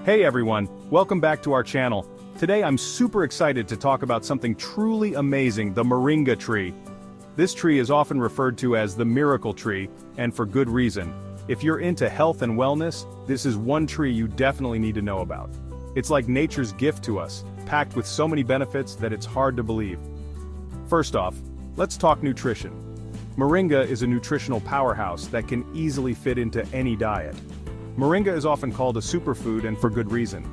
Hey everyone, welcome back to our channel. Today I'm super excited to talk about something truly amazing, the Moringa tree. This tree is often referred to as the miracle tree, and for good reason. If you're into health and wellness, this is one tree you definitely need to know about. It's like nature's gift to us, packed with so many benefits that it's hard to believe. First off, let's talk nutrition. Moringa is a nutritional powerhouse that can easily fit into any diet. Moringa is often called a superfood, and for good reason.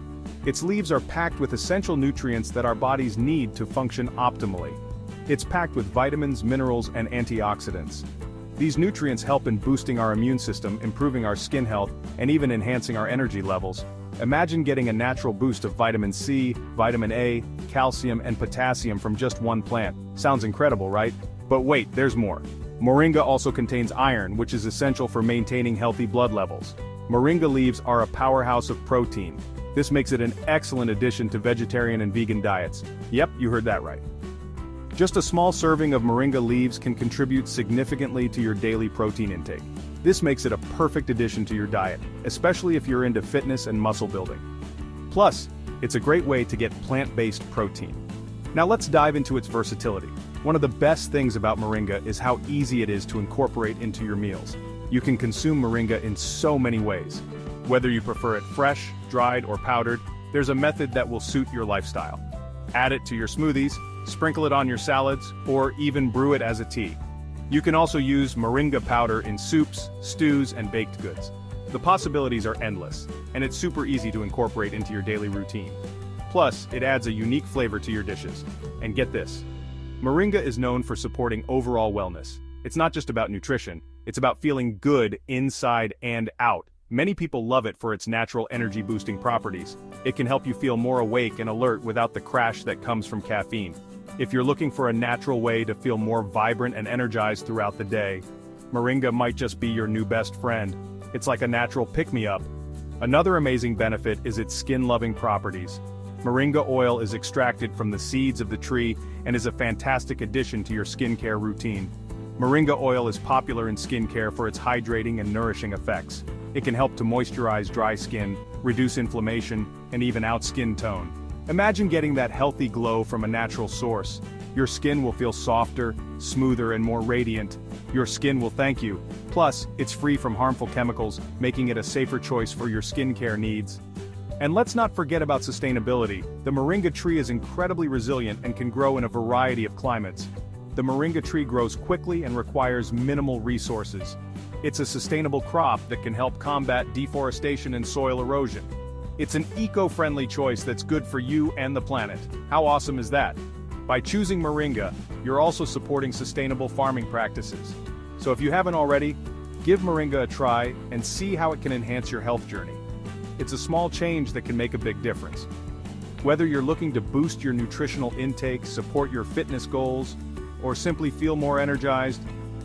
Its leaves are packed with essential nutrients that our bodies need to function optimally. It's packed with vitamins, minerals, and antioxidants. These nutrients help in boosting our immune system, improving our skin health, and even enhancing our energy levels. Imagine getting a natural boost of vitamin C, vitamin A, calcium, and potassium from just one plant. Sounds incredible, right? But wait, there's more. Moringa also contains iron, which is essential for maintaining healthy blood levels. Moringa leaves are a powerhouse of protein. This makes it an excellent addition to vegetarian and vegan diets. Yep, you heard that right. Just a small serving of moringa leaves can contribute significantly to your daily protein intake. This makes it a perfect addition to your diet, especially if you're into fitness and muscle building. Plus, it's a great way to get plant-based protein. Now let's dive into its versatility. One of the best things about moringa is how easy it is to incorporate into your meals. You can consume moringa in so many ways. Whether you prefer it fresh, dried, or powdered, there's a method that will suit your lifestyle. Add it to your smoothies, sprinkle it on your salads, or even brew it as a tea. You can also use moringa powder in soups, stews, and baked goods. The possibilities are endless, and it's super easy to incorporate into your daily routine. Plus, it adds a unique flavor to your dishes. And get this, moringa is known for supporting overall wellness. It's not just about nutrition, it's about feeling good inside and out. Many people love it for its natural energy-boosting properties. It can help you feel more awake and alert without the crash that comes from caffeine. If you're looking for a natural way to feel more vibrant and energized throughout the day, moringa might just be your new best friend. It's like a natural pick-me-up. Another amazing benefit is its skin-loving properties. Moringa oil is extracted from the seeds of the tree and is a fantastic addition to your skincare routine. Moringa oil is popular in skincare for its hydrating and nourishing effects. It can help to moisturize dry skin, reduce inflammation, and even out skin tone. Imagine getting that healthy glow from a natural source. Your skin will feel softer, smoother, and more radiant. Your skin will thank you. Plus, it's free from harmful chemicals, making it a safer choice for your skincare needs. And let's not forget about sustainability. The moringa tree is incredibly resilient and can grow in a variety of climates. The moringa tree grows quickly and requires minimal resources. It's a sustainable crop that can help combat deforestation and soil erosion. It's an eco-friendly choice that's good for you and the planet. How awesome is that? By choosing moringa, you're also supporting sustainable farming practices. So if you haven't already, give moringa a try and see how it can enhance your health journey. It's a small change that can make a big difference. Whether you're looking to boost your nutritional intake, support your fitness goals, or simply feel more energized,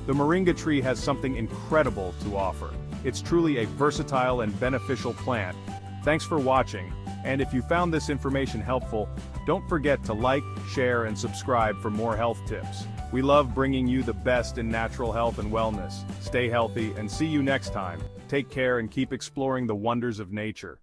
the moringa tree has something incredible to offer. It's truly a versatile and beneficial plant. Thanks for watching, and if you found this information helpful, don't forget to like, share, and subscribe for more health tips. We love bringing you the best in natural health and wellness. Stay healthy and see you next time. Take care and keep exploring the wonders of nature.